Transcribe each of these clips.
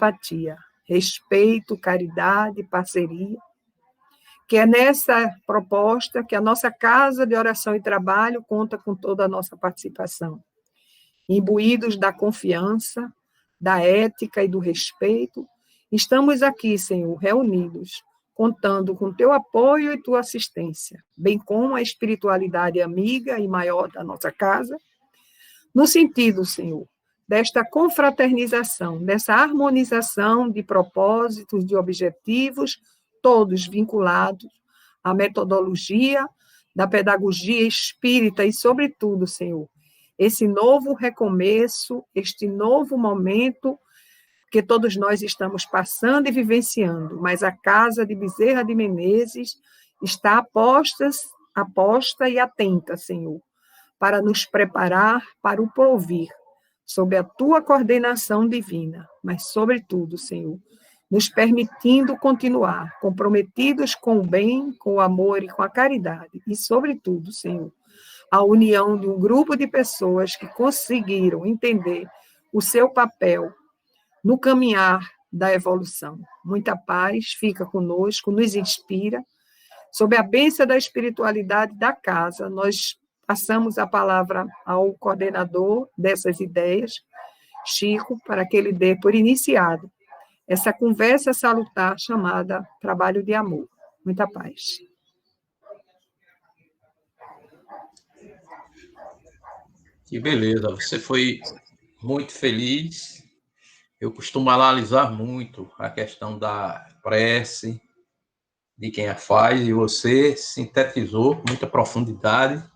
empatia, respeito, caridade, parceria, que é nessa proposta que a nossa Casa de Oração e Trabalho conta com toda a nossa participação. Imbuídos da confiança, da ética e do respeito, estamos aqui, Senhor, reunidos, contando com teu apoio e tua assistência, bem como a espiritualidade amiga e maior da nossa casa, no sentido, Senhor, desta confraternização, dessa harmonização de propósitos, de objetivos, todos vinculados à metodologia da pedagogia espírita e, sobretudo, Senhor, esse novo recomeço, este novo momento que todos nós estamos passando e vivenciando, mas a Casa de Bezerra de Menezes está aposta e atenta, Senhor, para nos preparar para o porvir, sob a tua coordenação divina, mas, sobretudo, Senhor, nos permitindo continuar comprometidos com o bem, com o amor e com a caridade, e, sobretudo, Senhor, a união de um grupo de pessoas que conseguiram entender o seu papel no caminhar da evolução. Muita paz fica conosco, nos inspira. Sob a bênção da espiritualidade da casa, nós passamos a palavra ao coordenador dessas ideias, Chico, para que ele dê por iniciado essa conversa salutar chamada Trabalho de Amor. Muita paz. Que beleza, você foi muito feliz. Eu costumo analisar muito a questão da prece, de quem a faz, e você sintetizou com muita profundidade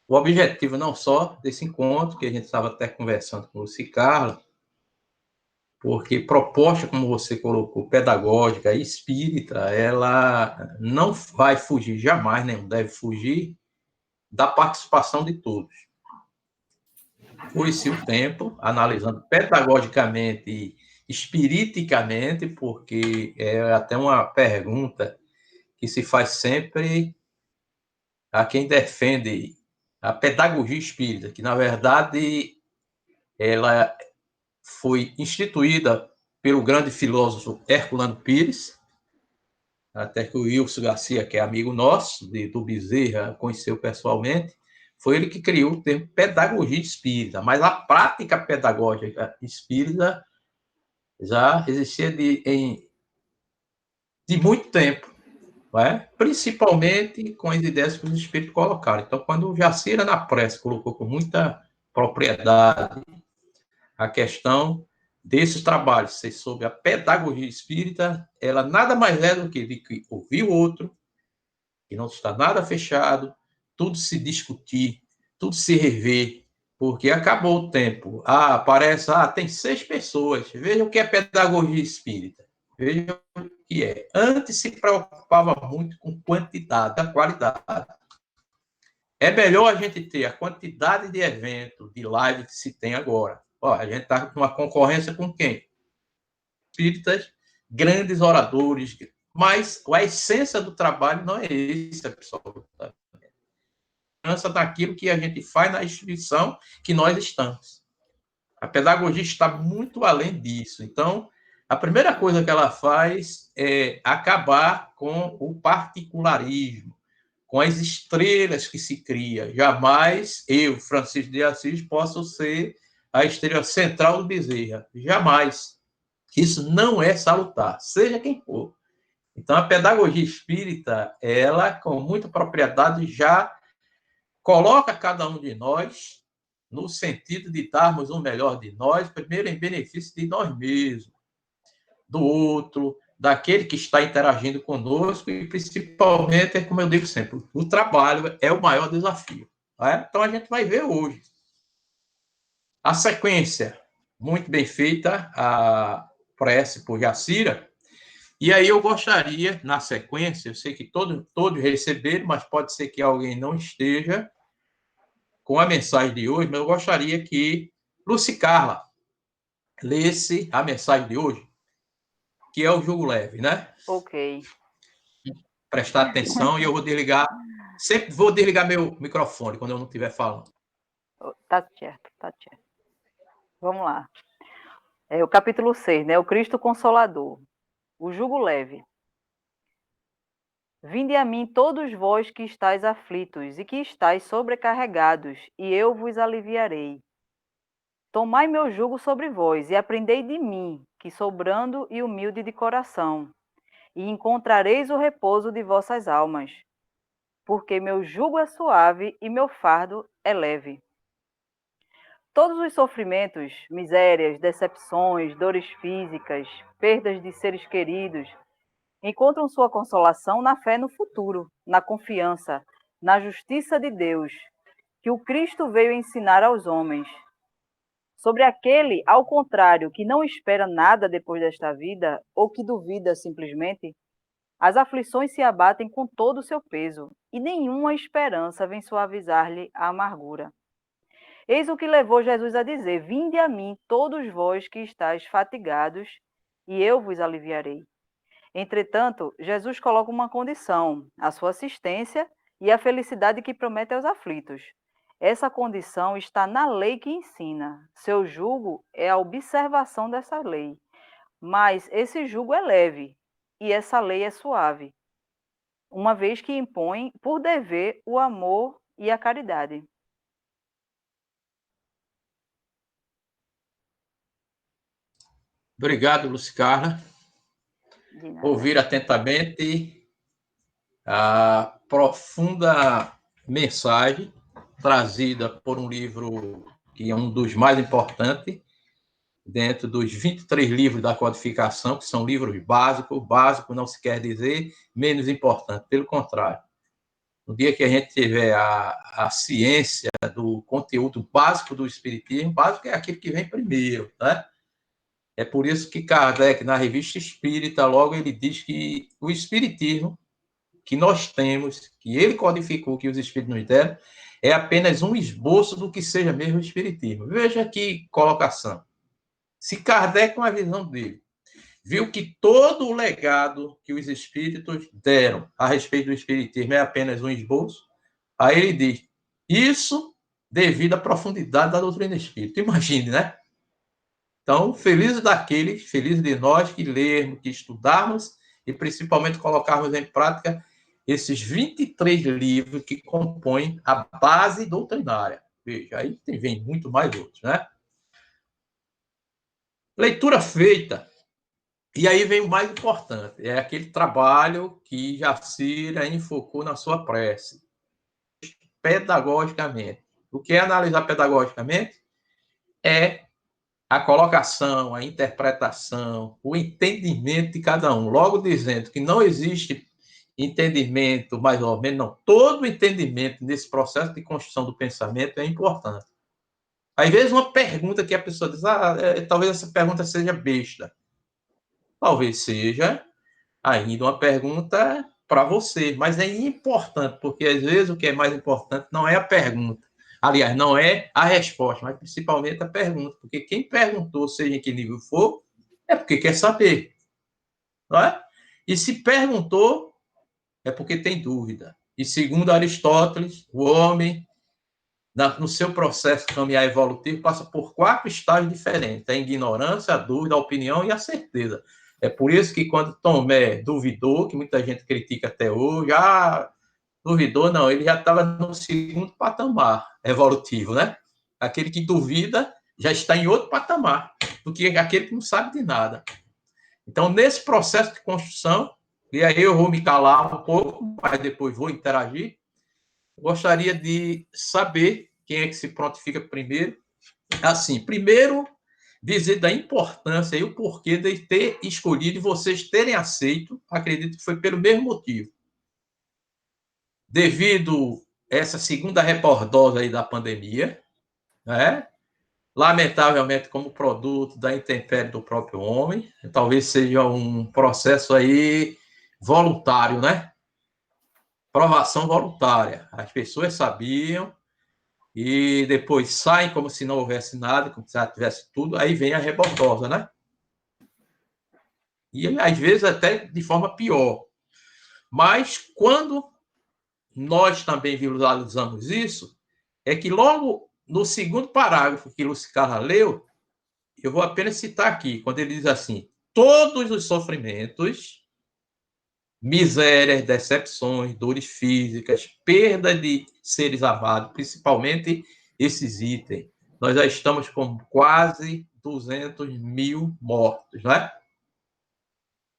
o objetivo não só desse encontro, que a gente estava até conversando com o Luci Carla, porque proposta, como você colocou, pedagógica e espírita, ela não vai fugir jamais, nem deve fugir da participação de todos. Foi-se o tempo, analisando pedagogicamente e espiriticamente, porque é até uma pergunta que se faz sempre a quem defende a pedagogia espírita, que, na verdade, ela foi instituída pelo grande filósofo Herculano Pires, até que o Wilson Garcia, que é amigo nosso, do Bezerra, conheceu pessoalmente, foi ele que criou o termo pedagogia espírita, mas a prática pedagógica espírita já existia de muito tempo, não é? Principalmente com as ideias que os espíritos colocaram. Então, quando o Jacira na prece colocou com muita propriedade a questão desses trabalhos ser sobre a pedagogia espírita, ela nada mais é do que ouvir o outro, que não está nada fechado, tudo se discutir, tudo se rever, porque acabou o tempo. Tem 6 pessoas. Veja o que é pedagogia espírita. Veja o que é. Antes se preocupava muito com quantidade, a qualidade. É melhor a gente ter a quantidade de eventos, de live que se tem agora. A gente está com uma concorrência com quem? Espíritas, grandes oradores, mas a essência do trabalho não é essa, pessoal. A daquilo que a gente faz na instituição que nós estamos. A pedagogia está muito além disso. Então, a primeira coisa que ela faz é acabar com o particularismo, com as estrelas que se cria. Jamais eu, Francisco de Assis, posso ser a estrela central do Bezerra. Jamais. Isso não é salutar, seja quem for. Então, a pedagogia espírita, ela, com muita propriedade, já coloca cada um de nós no sentido de darmos o melhor de nós, primeiro em benefício de nós mesmos, do outro, daquele que está interagindo conosco e, principalmente, como eu digo sempre, o trabalho é o maior desafio. Né? Então, a gente vai ver hoje. A sequência, muito bem feita, a prece por Jacira. E aí eu gostaria, na sequência, eu sei que todos receberam, mas pode ser que alguém não esteja com a mensagem de hoje, mas eu gostaria que Luci Carla lesse a mensagem de hoje, que é o Jugo Leve, né? Ok. Prestar atenção e eu vou desligar, sempre vou desligar meu microfone quando eu não estiver falando. Tá certo, tá certo. Vamos lá. O capítulo 6, né? O Cristo Consolador. O jugo leve. Vinde a mim todos vós que estáis aflitos e que estáis sobrecarregados, e eu vos aliviarei. Tomai meu jugo sobre vós e aprendei de mim, que sou brando e humilde de coração, e encontrareis o repouso de vossas almas, porque meu jugo é suave e meu fardo é leve. Todos os sofrimentos, misérias, decepções, dores físicas, perdas de seres queridos, encontram sua consolação na fé no futuro, na confiança, na justiça de Deus, que o Cristo veio ensinar aos homens. Sobre aquele, ao contrário, que não espera nada depois desta vida, ou que duvida simplesmente, as aflições se abatem com todo o seu peso, e nenhuma esperança vem suavizar-lhe a amargura. Eis o que levou Jesus a dizer: vinde a mim, todos vós que estáis fatigados, e eu vos aliviarei. Entretanto, Jesus coloca uma condição: a sua assistência e a felicidade que promete aos aflitos. Essa condição está na lei que ensina. Seu jugo é a observação dessa lei. Mas esse jugo é leve e essa lei é suave, uma vez que impõe por dever o amor e a caridade. Obrigado, Lucicarla. Ouvir atentamente a profunda mensagem trazida por um livro que é um dos mais importantes dentro dos 23 livros da codificação, que são livros básicos. Básico não se quer dizer menos importante, pelo contrário. No dia que a gente tiver a ciência do conteúdo básico do Espiritismo, básico é aquilo que vem primeiro, né? É por isso que Kardec, na Revista Espírita, logo ele diz que o Espiritismo que nós temos, que ele codificou, que os Espíritos nos deram, é apenas um esboço do que seja mesmo o Espiritismo. Veja que colocação. Se Kardec, com a visão dele, viu que todo o legado que os Espíritos deram a respeito do Espiritismo é apenas um esboço, aí ele diz, isso devido à profundidade da doutrina espírita. Imagine, né? Então, felizes daqueles, felizes de nós que lermos, que estudarmos e principalmente colocarmos em prática esses 23 livros que compõem a base doutrinária. Veja, aí vem muito mais outros, né? Leitura feita. E aí vem o mais importante, é aquele trabalho que Jacira enfocou na sua prece, pedagogicamente. O que é analisar pedagogicamente? É a colocação, a interpretação, o entendimento de cada um. Logo dizendo que não existe entendimento mais ou menos, não. Todo entendimento nesse processo de construção do pensamento é importante. Às vezes uma pergunta que a pessoa diz, talvez essa pergunta seja besta. Talvez seja ainda uma pergunta para você, mas é importante, porque às vezes o que é mais importante não é a pergunta. Aliás, não é a resposta, mas principalmente a pergunta, porque quem perguntou, seja em que nível for, é porque quer saber, não é? E se perguntou, é porque tem dúvida. E segundo Aristóteles, o homem, no seu processo de caminhar evolutivo, passa por 4 estágios diferentes: a ignorância, a dúvida, a opinião e a certeza. É por isso que quando Tomé duvidou, que muita gente critica até hoje, duvidou, não, ele já estava no segundo patamar evolutivo, né? Aquele que duvida já está em outro patamar do que aquele que não sabe de nada. Então, nesse processo de construção, e aí eu vou me calar um pouco, mas depois vou interagir, gostaria de saber quem é que se prontifica primeiro. Assim, primeiro, dizer da importância e o porquê de ter escolhido e vocês terem aceito, acredito que foi pelo mesmo motivo. Devido a essa segunda rebordose aí da pandemia, né? Lamentavelmente como produto da intempérie do próprio homem, talvez seja um processo aí voluntário, né? Provação voluntária. As pessoas sabiam e depois saem como se não houvesse nada, como se já tivesse tudo, aí vem a rebordosa, né? E às vezes até de forma pior. Mas quando nós também visualizamos isso, é que logo no segundo parágrafo que Lucicarla leu, eu vou apenas citar aqui, quando ele diz assim, todos os sofrimentos, misérias, decepções, dores físicas, perda de seres amados, principalmente esses itens. Nós já estamos com quase 200 mil mortos, né?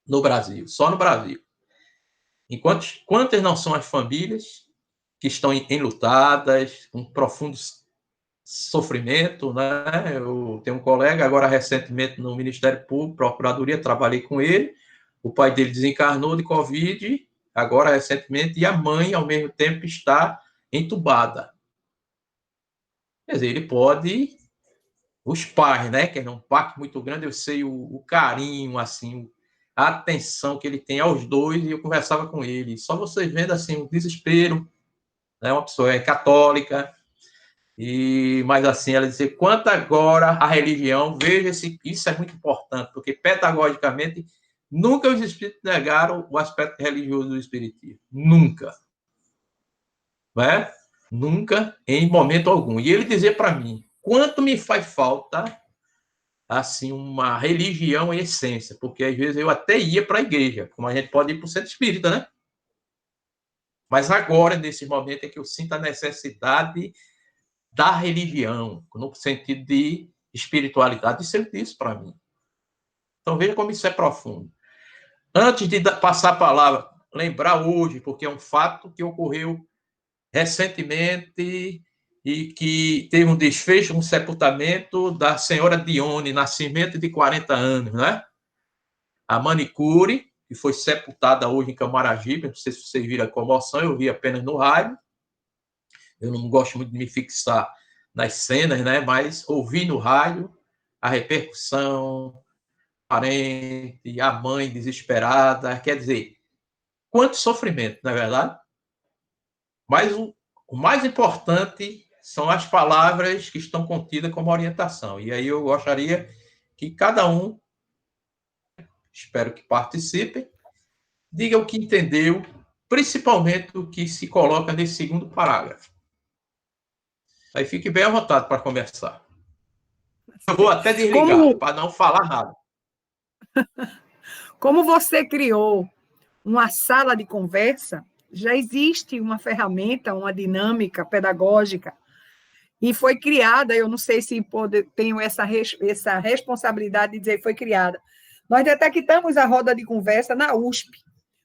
No Brasil, só no Brasil. Enquanto, quantas não são as famílias que estão enlutadas, com profundo sofrimento, né? Eu tenho um colega, agora recentemente no Ministério Público, Procuradoria, trabalhei com ele, o pai dele desencarnou de Covid, agora recentemente, e a mãe, ao mesmo tempo, está entubada. Quer dizer, ele pode, os pais, né, que é um pacto muito grande, eu sei o carinho, assim, a atenção que ele tem aos dois, e eu conversava com ele, só vocês vendo, assim, o desespero, né, uma pessoa católica, mas assim, ela dizia, quanto agora a religião, veja isso é muito importante, porque pedagogicamente nunca os espíritos negaram o aspecto religioso do espiritismo. Nunca. Né? Nunca, em momento algum. E ele dizia para mim, quanto me faz falta assim uma religião em essência, porque às vezes eu até ia para a igreja, como a gente pode ir para o centro espírita, né? Mas agora, nesse momento, é que eu sinto a necessidade da religião, no sentido de espiritualidade, isso ele disse para mim. Então, veja como isso é profundo. Antes de passar a palavra, lembrar hoje, porque é um fato que ocorreu recentemente e que teve um desfecho, um sepultamento da senhora Dione, Nascimento, de 40 anos, né? A manicure, que foi sepultada hoje em Camaragibe, não sei se vocês viram a comoção, eu vi apenas no rádio, eu não gosto muito de me fixar nas cenas, né? Mas ouvi no rádio a repercussão, parente, a mãe desesperada, quer dizer, quanto sofrimento, não é verdade? Mas o mais importante são as palavras que estão contidas como orientação. E aí eu gostaria que cada um, espero que participem, diga o que entendeu, principalmente o que se coloca nesse segundo parágrafo. Aí fique bem à vontade para conversar. Eu vou até desligar, para não falar nada. Como você criou uma sala de conversa, já existe uma ferramenta, uma dinâmica pedagógica, e foi criada, eu não sei se tenho essa responsabilidade de dizer que foi criada. Nós detectamos a roda de conversa na USP,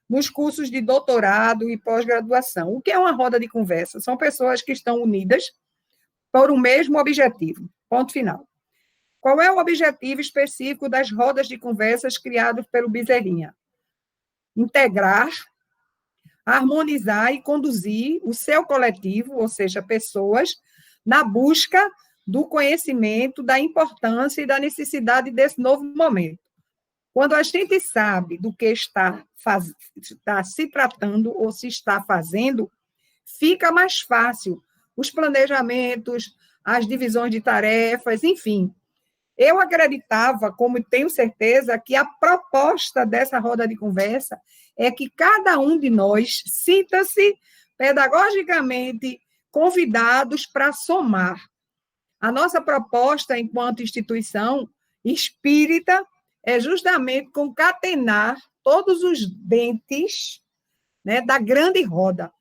nos cursos de doutorado e pós-graduação. O que é uma roda de conversa? São pessoas que estão unidas por um mesmo objetivo. Ponto final. Qual é o objetivo específico das rodas de conversas criadas pelo Bezerrinha? Integrar, harmonizar e conduzir o seu coletivo, ou seja, pessoas, na busca do conhecimento, da importância e da necessidade desse novo momento. Quando a gente sabe do que está se tratando ou se está fazendo, fica mais fácil os planejamentos, as divisões de tarefas, enfim. Eu acreditava, como tenho certeza, que a proposta dessa roda de conversa é que cada um de nós sinta-se pedagogicamente convidados para somar. A nossa proposta, enquanto instituição espírita, é justamente concatenar todos os dentes, né, da grande roda.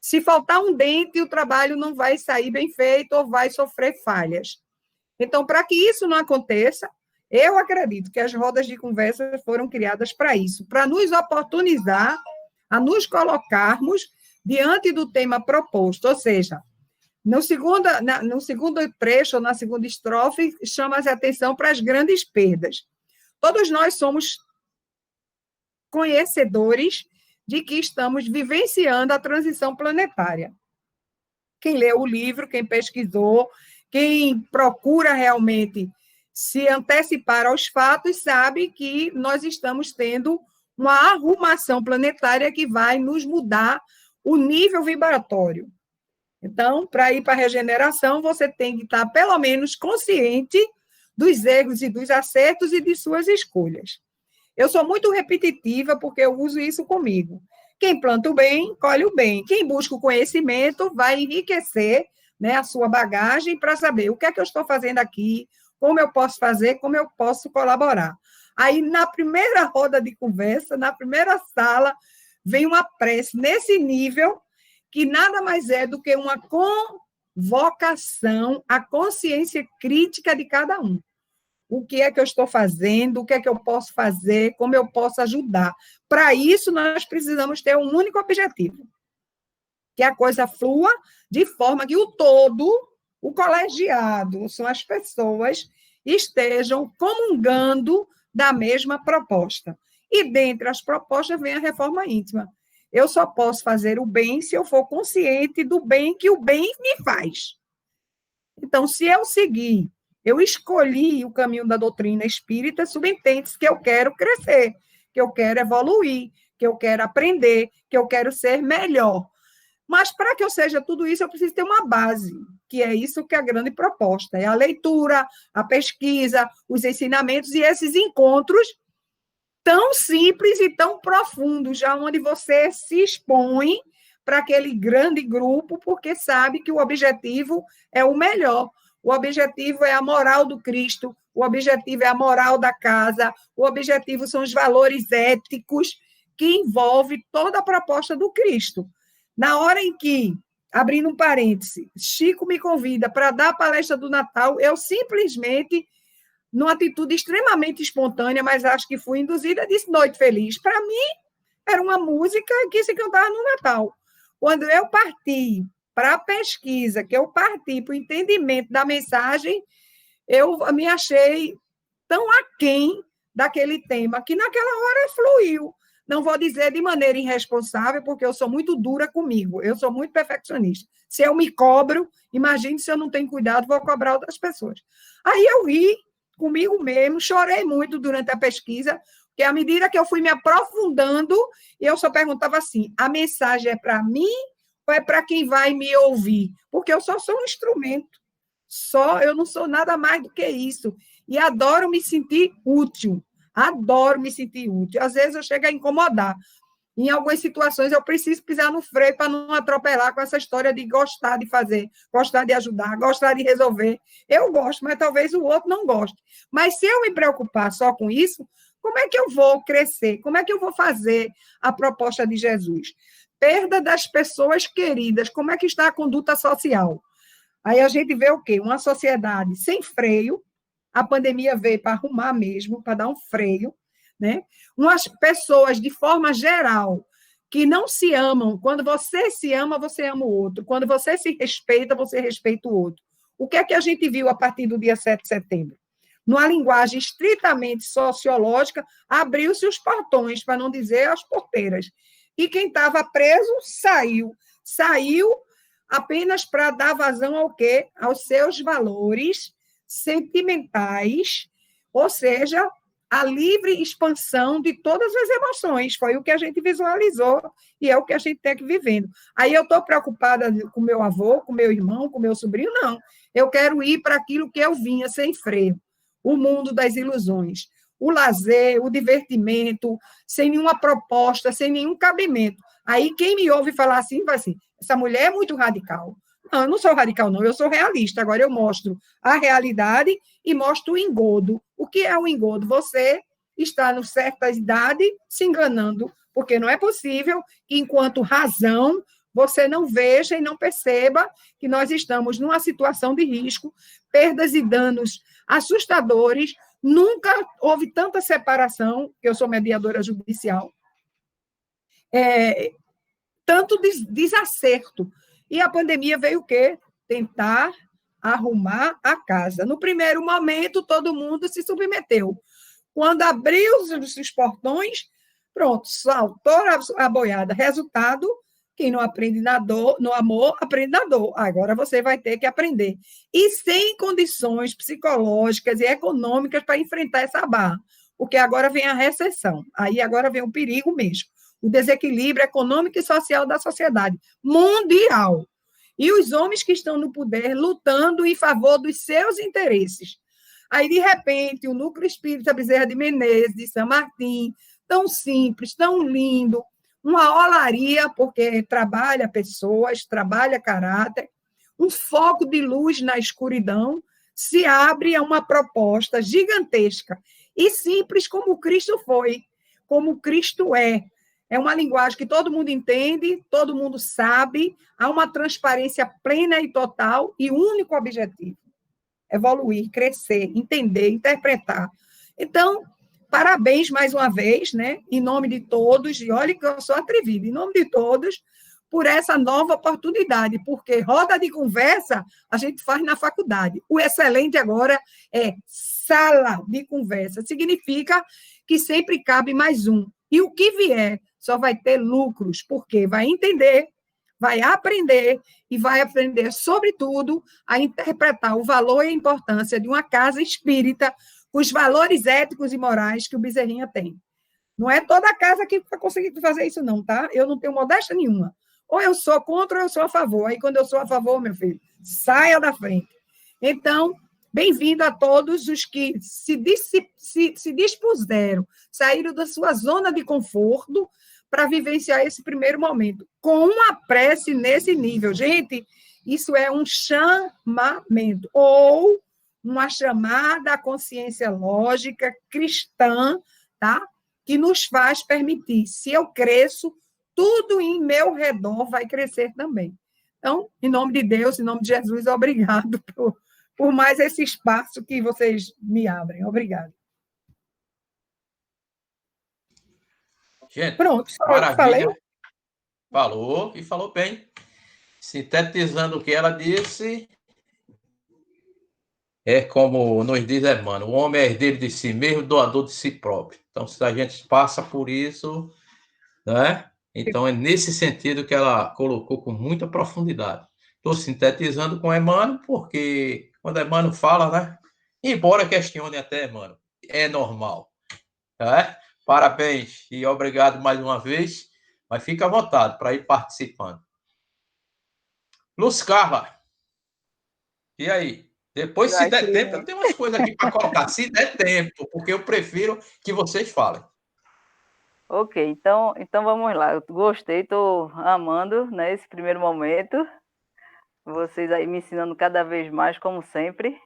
Se faltar um dente, o trabalho não vai sair bem feito ou vai sofrer falhas. Então, para que isso não aconteça, eu acredito que as rodas de conversa foram criadas para isso, para nos oportunizar a nos colocarmos diante do tema proposto, ou seja, no segundo trecho, ou na segunda estrofe, chama-se a atenção para as grandes perdas. Todos nós somos conhecedores de que estamos vivenciando a transição planetária. Quem leu o livro, quem pesquisou, quem procura realmente se antecipar aos fatos, sabe que nós estamos tendo uma arrumação planetária que vai nos mudar o nível vibratório. Então, para ir para a regeneração, você tem que estar, pelo menos, consciente dos erros e dos acertos e de suas escolhas. Eu sou muito repetitiva, porque eu uso isso comigo. Quem planta o bem, colhe o bem. Quem busca o conhecimento vai enriquecer, né, a sua bagagem para saber o que é que eu estou fazendo aqui, como eu posso fazer, como eu posso colaborar. Aí, na primeira roda de conversa, na primeira sala, vem uma prece nesse nível, que nada mais é do que uma convocação à consciência crítica de cada um. O que é que eu estou fazendo, o que é que eu posso fazer, como eu posso ajudar. Para isso, nós precisamos ter um único objetivo, que a coisa flua de forma que o todo, o colegiado, são as pessoas, estejam comungando da mesma proposta. E dentre as propostas vem a reforma íntima. Eu só posso fazer o bem se eu for consciente do bem que o bem me faz. Então, se eu seguir, eu escolhi o caminho da doutrina espírita, subentende-se que eu quero crescer, que eu quero evoluir, que eu quero aprender, que eu quero ser melhor. Mas, para que eu seja tudo isso, eu preciso ter uma base, que é isso que é a grande proposta, é a leitura, a pesquisa, os ensinamentos e esses encontros tão simples e tão profundos, já onde você se expõe para aquele grande grupo, porque sabe que o objetivo é o melhor. O objetivo é a moral do Cristo, o objetivo é a moral da casa, o objetivo são os valores éticos que envolve toda a proposta do Cristo. Na hora em que, abrindo um parêntese, Chico me convida para dar a palestra do Natal, eu simplesmente, numa atitude extremamente espontânea, mas acho que fui induzida, disse Noite Feliz. Para mim, era uma música que se cantava no Natal. Quando eu parti para a pesquisa, que eu parti para o entendimento da mensagem, eu me achei tão aquém daquele tema, que naquela hora fluiu. Não vou dizer de maneira irresponsável, porque eu sou muito dura comigo, eu sou muito perfeccionista. Se eu me cobro, imagine se eu não tenho cuidado, vou cobrar outras pessoas. Aí eu ri comigo mesmo, chorei muito durante a pesquisa, porque à medida que eu fui me aprofundando, eu só perguntava assim, a mensagem é para mim ou é para quem vai me ouvir? Porque eu só sou um instrumento, eu não sou nada mais do que isso. E adoro me sentir útil, adoro me sentir útil. Às vezes eu chego a incomodar. Em algumas situações eu preciso pisar no freio para não atropelar com essa história de gostar de fazer, gostar de ajudar, gostar de resolver. Eu gosto, mas talvez o outro não goste. Mas se eu me preocupar só com isso, como é que eu vou crescer? Como é que eu vou fazer a proposta de Jesus? Perda das pessoas queridas, como é que está a conduta social? Aí a gente vê o quê? Uma sociedade sem freio, a pandemia veio para arrumar mesmo, para dar um freio, né? Umas pessoas, de forma geral, que não se amam. Quando você se ama, você ama o outro. Quando você se respeita, você respeita o outro. O que é que a gente viu a partir do dia 7 de setembro? Numa linguagem estritamente sociológica, abriu-se os portões, para não dizer as porteiras. E quem estava preso, saiu. Saiu apenas para dar vazão ao quê? Aos seus valores sentimentais, ou seja, a livre expansão de todas as emoções. Foi o que a gente visualizou e é o que a gente tem que vivendo. Aí eu estou preocupada com meu avô, com meu irmão, com meu sobrinho? Não. Eu quero ir para aquilo que eu vinha sem freio, o mundo das ilusões, o lazer, o divertimento, sem nenhuma proposta, sem nenhum cabimento. Aí quem me ouve falar assim, vai assim, essa mulher é muito radical. Não, eu não sou radical, não, eu sou realista. Agora eu mostro a realidade e mostro o engodo. O que é o engodo? Você está, em certa idade, se enganando, porque não é possível que, enquanto razão, você não veja e não perceba que nós estamos numa situação de risco, perdas e danos assustadores. Nunca houve tanta separação, que eu sou mediadora judicial, tanto desacerto. E a pandemia veio o quê? Tentar arrumar a casa. No primeiro momento, todo mundo se submeteu. Quando abriu os portões, pronto, saltou a boiada. Resultado, quem não aprende na dor, no amor, aprende na dor. Agora você vai ter que aprender. E sem condições psicológicas e econômicas para enfrentar essa barra. Porque agora vem a recessão. Aí agora vem o perigo mesmo. O desequilíbrio econômico e social da sociedade mundial. E os homens que estão no poder lutando em favor dos seus interesses. Aí, de repente, o núcleo espírita Bezerra de Menezes, de São Martim, tão simples, tão lindo, uma olaria, porque trabalha pessoas, trabalha caráter, um foco de luz na escuridão, se abre a uma proposta gigantesca e simples como Cristo foi, como Cristo é. É uma linguagem que todo mundo entende, todo mundo sabe, há uma transparência plena e total e único objetivo: evoluir, crescer, entender, interpretar. Então, parabéns mais uma vez, né, em nome de todos, e olha que eu sou atrevida, em nome de todos, por essa nova oportunidade, porque roda de conversa a gente faz na faculdade. O excelente agora é sala de conversa, significa que sempre cabe mais um. E o que vier só vai ter lucros, porque vai entender, vai aprender e vai aprender, sobretudo, a interpretar o valor e a importância de uma casa espírita, os valores éticos e morais que o Bezerrinha tem. Não é toda casa que vai conseguir fazer isso, não, tá? Eu não tenho modéstia nenhuma. Ou eu sou contra ou eu sou a favor. Aí, quando eu sou a favor, meu filho, saia da frente. Então, bem-vindo a todos os que se dispuseram, saíram da sua zona de conforto para vivenciar esse primeiro momento, com uma prece nesse nível. Gente, isso é um chamamento, ou uma chamada à consciência lógica cristã, tá? Que nos faz permitir, se eu cresço, tudo em meu redor vai crescer também. Então, em nome de Deus, em nome de Jesus, obrigado por mais esse espaço que vocês me abrem. Obrigado. Gente, pronto, maravilha. falei. Falou e falou bem. Sintetizando o que ela disse, é como nos diz Emmanuel, o homem é herdeiro de si mesmo, doador de si próprio. Então, se a gente passa por isso, né? Então, é nesse sentido que ela colocou com muita profundidade. Estou sintetizando com Emmanuel, porque quando Emmanuel fala, né? Embora questione até Emmanuel, é normal. Né? Parabéns e obrigado mais uma vez, mas fica à vontade para ir participando. Luz Carla, e aí? Depois, se der tempo, eu tenho umas coisas aqui para colocar, se der tempo, porque eu prefiro que vocês falem. Ok, então vamos lá. Eu gostei, estou amando, né, esse primeiro momento. Vocês aí me ensinando cada vez mais, como sempre.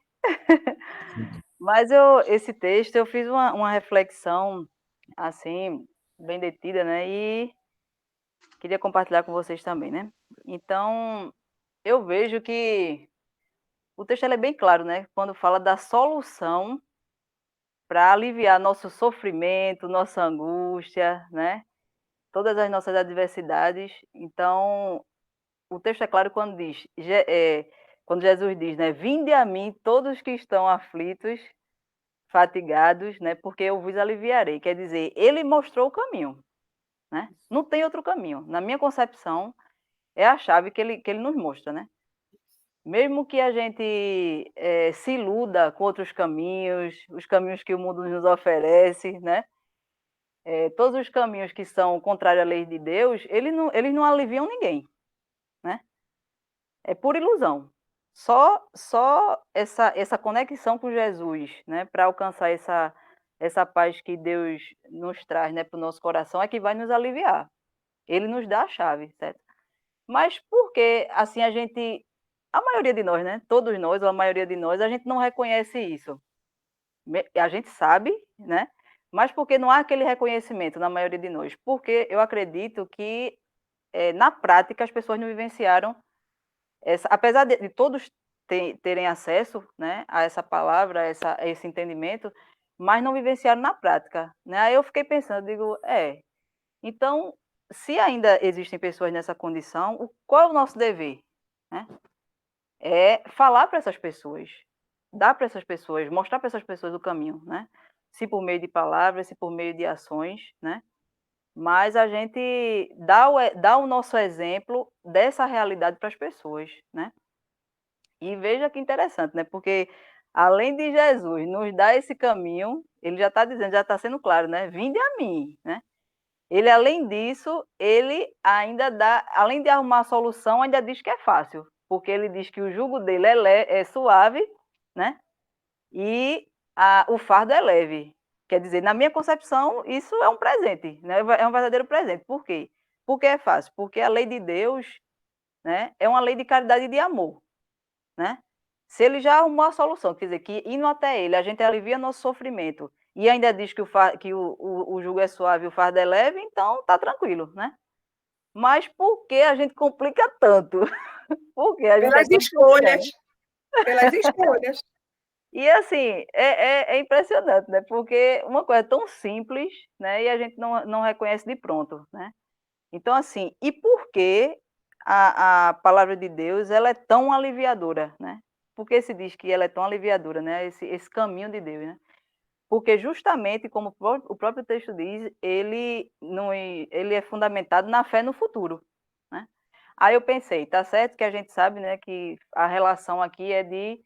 Mas esse texto, eu fiz uma reflexão, assim, bem detida, né? E queria compartilhar com vocês também, né? Então, eu vejo que o texto é bem claro, né? Quando fala da solução para aliviar nosso sofrimento, nossa angústia, né? Todas as nossas adversidades. Então, o texto é claro quando diz, quando Jesus diz, né? Vinde a mim todos que estão aflitos, fatigados, né? Porque eu vos aliviarei. Quer dizer, ele mostrou o caminho, né? Não tem outro caminho. Na minha concepção, é a chave que ele nos mostra, né? Mesmo que a gente se iluda com outros caminhos, os caminhos que o mundo nos oferece, né? Todos os caminhos que são contrários à lei de Deus, eles não aliviam ninguém, né? É pura ilusão. Só essa conexão com Jesus, né? Para alcançar essa paz que Deus nos traz, né? Para o nosso coração, é que vai nos aliviar. Ele nos dá a chave, certo? Mas por que, assim, a maioria de nós, né? Todos nós, ou a maioria de nós, a gente não reconhece isso. A gente sabe, né? Mas porque não há aquele reconhecimento na maioria de nós? Porque eu acredito que, na prática, as pessoas não vivenciaram apesar de todos terem acesso, né, a essa palavra, a esse entendimento, mas não vivenciaram na prática, né? Aí eu fiquei pensando, digo, então, se ainda existem pessoas nessa condição, qual é o nosso dever, né? É falar para essas pessoas, dar para essas pessoas, mostrar para essas pessoas o caminho, né? Se por meio de palavras, se por meio de ações, né? Mas a gente dá o nosso exemplo dessa realidade para as pessoas, né? E veja que interessante, né? Porque além de Jesus nos dar esse caminho, ele já está dizendo, já está sendo claro, né? Vinde a mim, né? Ele, além disso, ele ainda dá, além de arrumar a solução, ainda diz que é fácil, porque ele diz que o jugo dele é suave, né? E o fardo é leve. Quer dizer, na minha concepção, isso é um presente, né? É um verdadeiro presente. Por quê? Porque é fácil, porque a lei de Deus, né, é uma lei de caridade e de amor, né? Se ele já arrumou a solução, quer dizer, que indo até ele, a gente alivia nosso sofrimento, e ainda diz que o jugo é suave e o fardo é leve, então tá tranquilo, né? Mas por que a gente complica tanto? Por que a gente é Pelas tão complicado? escolhas, pelas escolhas. E assim, é impressionante, né? Porque uma coisa tão simples, né? E a gente não reconhece de pronto, né? Então, assim, e por que a palavra de Deus ela é tão aliviadora, né? Por que se diz que ela é tão aliviadora, né? Esse caminho de Deus, né? Porque justamente, como o próprio texto diz, ele é fundamentado na fé no futuro, né? Aí eu pensei, tá certo que a gente sabe, né, que a relação aqui é de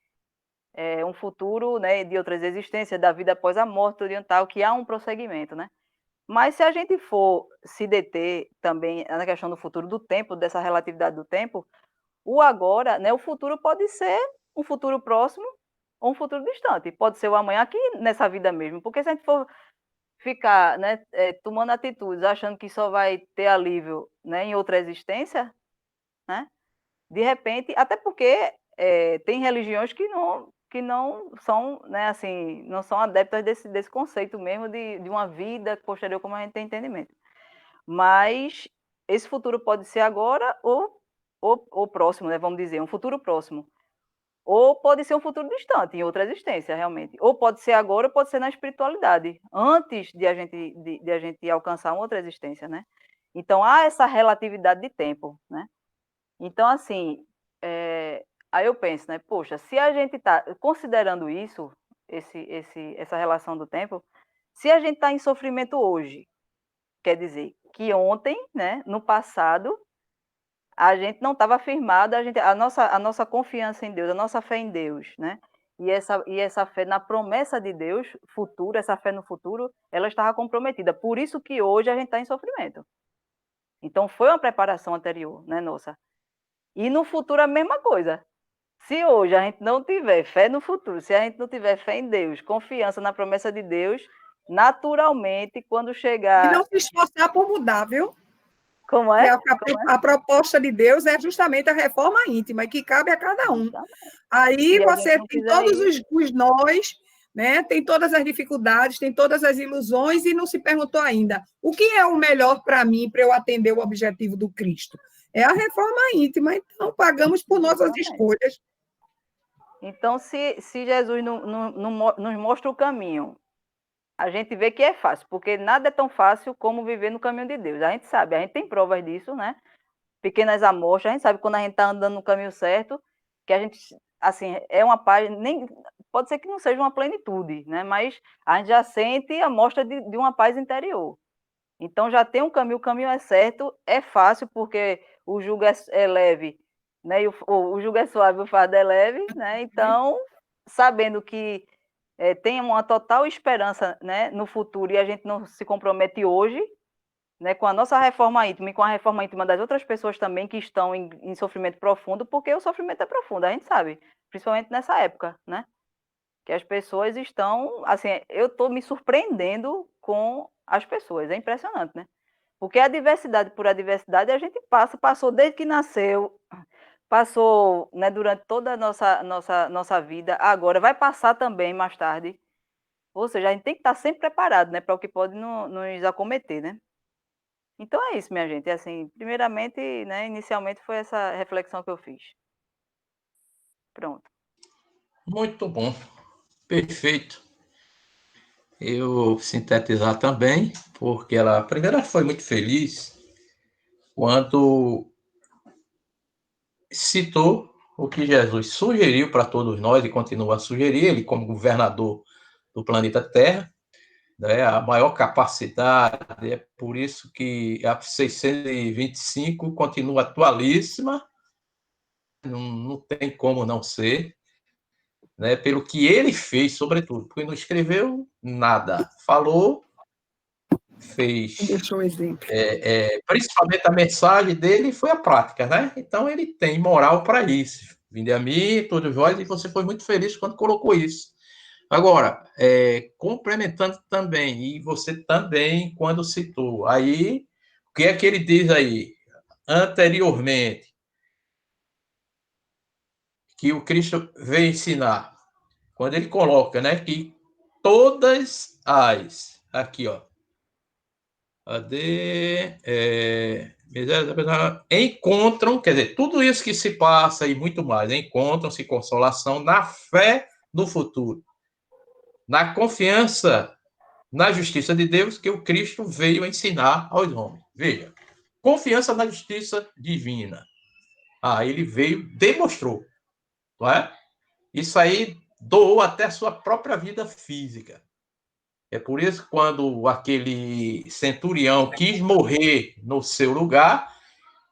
um futuro, né, de outras existências, da vida após a morte oriental, que há um prosseguimento, né? Mas se a gente for se deter também na questão do futuro do tempo, dessa relatividade do tempo, o agora, né, o futuro pode ser um futuro próximo ou um futuro distante. Pode ser o amanhã aqui nessa vida mesmo, porque se a gente for ficar, né, tomando atitudes, achando que só vai ter alívio, né, em outra existência, né, de repente, até porque tem religiões que não são, né, assim, não são adeptas desse conceito mesmo de uma vida posterior, como a gente tem entendimento. Mas esse futuro pode ser agora ou próximo, né, vamos dizer, um futuro próximo. Ou pode ser um futuro distante, em outra existência, realmente. Ou pode ser agora, ou pode ser na espiritualidade, antes de a gente alcançar uma outra existência, né? Então, há essa relatividade de tempo, né? Então, assim, aí eu penso, né? Poxa, se a gente está considerando isso, essa relação do tempo, se a gente está em sofrimento hoje, quer dizer que ontem, né, no passado, a gente não estava firmado, a nossa confiança em Deus, a nossa fé em Deus, né? E essa fé na promessa de Deus, futuro, essa fé no futuro, ela estava comprometida. Por isso que hoje a gente está em sofrimento. Então foi uma preparação anterior, né, nossa? E no futuro a mesma coisa. Se hoje a gente não tiver fé no futuro, se a gente não tiver fé em Deus, confiança na promessa de Deus, naturalmente, quando E chegar. não se esforçar por mudar, viu? Como Que é? Como é? a proposta de Deus é justamente a reforma íntima, que cabe a cada um. Aí Se a gente você não tem fizer todos isso. os nós, né? Tem todas as dificuldades, tem todas as ilusões, e não se perguntou ainda o que é o melhor para mim, para eu atender o objetivo do Cristo. É a reforma íntima, então pagamos por nossas Exatamente. escolhas. Então, se Jesus nos mostra o caminho, a gente vê que é fácil, porque nada é tão fácil como viver no caminho de Deus. A gente sabe, a gente tem provas disso, né? Pequenas amostras, a gente sabe quando a gente está andando no caminho certo, que a gente, assim, é uma paz, nem, pode ser que não seja uma plenitude, né? Mas a gente já sente a amostra de uma paz interior. Então já tem um caminho, o caminho é certo, é fácil, porque o jugo é leve, né? E o jugo é suave, o fardo é leve, né? Então, sabendo que tem uma total esperança, né, no futuro, e a gente não se compromete hoje, né, com a nossa reforma íntima e com a reforma íntima das outras pessoas também que estão em sofrimento profundo, porque o sofrimento é profundo, a gente sabe, principalmente nessa época, né? Que as pessoas estão, assim, eu estou me surpreendendo com as pessoas, é impressionante, né? Porque a diversidade por adversidade a gente passou desde que nasceu, passou, né, durante toda a nossa vida, agora vai passar também mais tarde. Ou seja, a gente tem que estar sempre preparado, né, para o que pode nos acometer, né? Então é isso, minha gente. É assim, primeiramente, né, inicialmente foi essa reflexão que eu fiz. Pronto. Muito bom, perfeito. Eu sintetizar também, porque ela primeiro foi muito feliz quando citou o que Jesus sugeriu para todos nós e continua a sugerir, ele como governador do planeta Terra, né, a maior capacidade, é por isso que a 625 continua atualíssima, não tem como não ser, né, pelo que ele fez, sobretudo, porque não escreveu nada, falou, fez. Deixou o exemplo. Principalmente a mensagem dele foi a prática, né? Então ele tem moral para isso. Vinde a mim, todos vós, e você foi muito feliz quando colocou isso. Agora, complementando também, e você também, quando citou, aí, o que é que ele diz aí? Anteriormente, que o Cristo veio ensinar. Quando ele coloca, né, que todas as... Aqui, ó. Encontram, quer dizer, tudo isso que se passa e muito mais, encontram-se consolação na fé no futuro, na confiança na justiça de Deus que o Cristo veio ensinar aos homens. Veja, confiança na justiça divina. Ele veio, demonstrou, não é? Isso aí doou até a sua própria vida física. É por isso que quando aquele centurião quis morrer no seu lugar,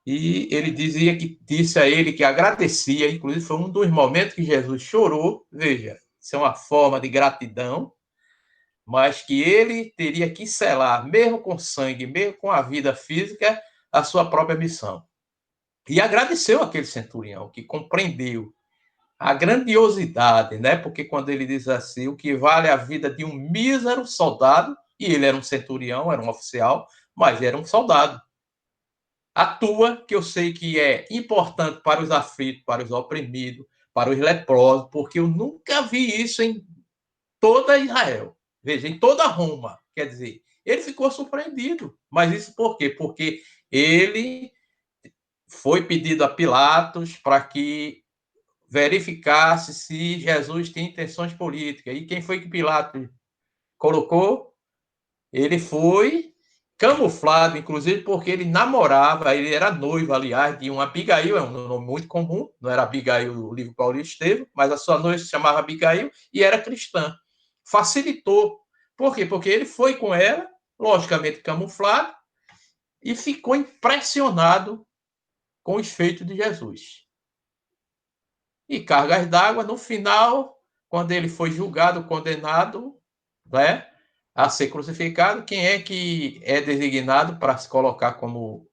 e ele disse a ele que agradecia, inclusive foi um dos momentos que Jesus chorou, veja, isso é uma forma de gratidão, mas que ele teria que selar, mesmo com sangue, mesmo com a vida física, a sua própria missão. E agradeceu aquele centurião, que compreendeu a grandiosidade, né? Porque quando ele diz assim, o que vale a vida de um mísero soldado, e ele era um centurião, era um oficial, mas era um soldado. A tua, que eu sei que é importante para os aflitos, para os oprimidos, para os leprosos, porque eu nunca vi isso em toda Israel. Veja, em toda Roma. Quer dizer, ele ficou surpreendido. Mas isso por quê? Porque ele foi pedido a Pilatos para que verificasse se Jesus tinha intenções políticas. E quem foi que Pilatos colocou? Ele foi camuflado, inclusive porque ele namorava, ele era noivo, aliás, de uma Abigail, é um nome muito comum, não era Abigail do livro Paulo Estevam, mas a sua noiva se chamava Abigail e era cristã. Facilitou. Por quê? Porque ele foi com ela, logicamente camuflado, e ficou impressionado com os feitos de Jesus. E cargas d'água, no final, quando ele foi julgado, condenado, né, a ser crucificado, quem é que é designado para se colocar como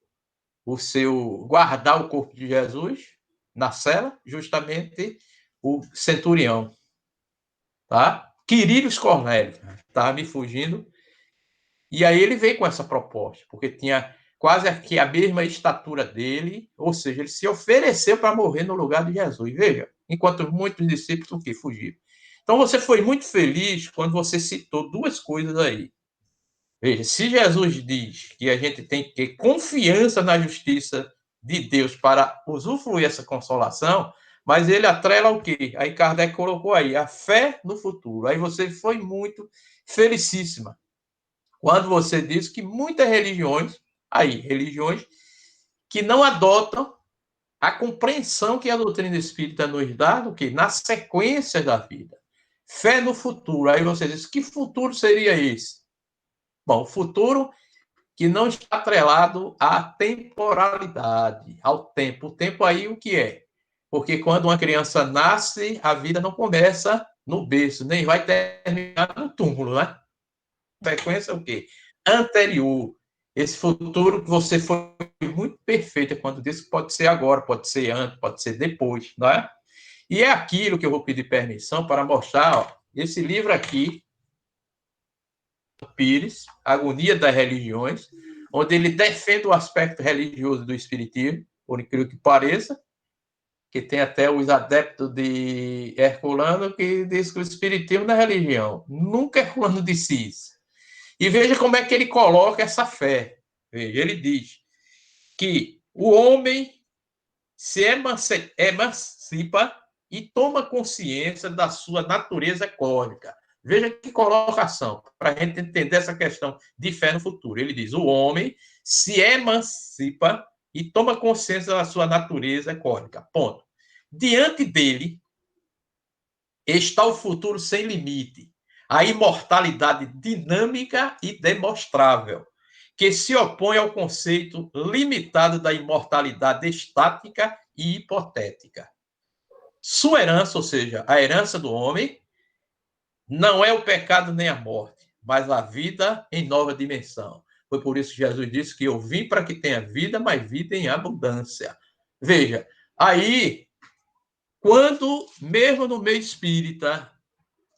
o seu, guardar o corpo de Jesus na cela? Justamente o centurião, tá? Quirino Cornélio, estava me fugindo. E aí ele veio com essa proposta, porque tinha quase aqui a mesma estatura dele, ou seja, ele se ofereceu para morrer no lugar de Jesus. Veja, enquanto muitos discípulos o que fugiram. Então você foi muito feliz quando você citou duas coisas aí. Veja, se Jesus diz que a gente tem que ter confiança na justiça de Deus para usufruir essa consolação, mas ele atrela o quê? Aí Kardec colocou aí, a fé no futuro. Aí você foi muito felicíssima quando você diz que muitas religiões que não adotam a compreensão que a doutrina espírita nos dá do que na sequência da vida. Fé no futuro. Aí você diz, que futuro seria esse? Bom, o futuro que não está atrelado à temporalidade, ao tempo. O tempo aí o que é? Porque quando uma criança nasce, a vida não começa no berço, nem vai terminar no túmulo, né? Frequência é o quê? Anterior. Esse futuro que você foi muito perfeita quando disse que pode ser agora, pode ser antes, pode ser depois, não é? E é aquilo que eu vou pedir permissão para mostrar, ó, esse livro aqui, Pires, Agonia das Religiões, onde ele defende o aspecto religioso do espiritismo, por incrível que pareça, que tem até os adeptos de Herculano que diz que o espiritismo não é religião. Nunca Herculano disse isso. E veja como é que ele coloca essa fé. Veja, ele diz que o homem se emancipa e toma consciência da sua natureza cósmica. Veja que colocação, para a gente entender essa questão de fé no futuro. Ele diz, o homem se emancipa e toma consciência da sua natureza cósmica. Ponto. Diante dele está o futuro sem limite, a imortalidade dinâmica e demonstrável, que se opõe ao conceito limitado da imortalidade estática e hipotética. Sua herança, ou seja, a herança do homem, não é o pecado nem a morte, mas a vida em nova dimensão. Foi por isso que Jesus disse que eu vim para que tenha vida, mas vida em abundância. Veja, aí, quando, mesmo no meio espírita,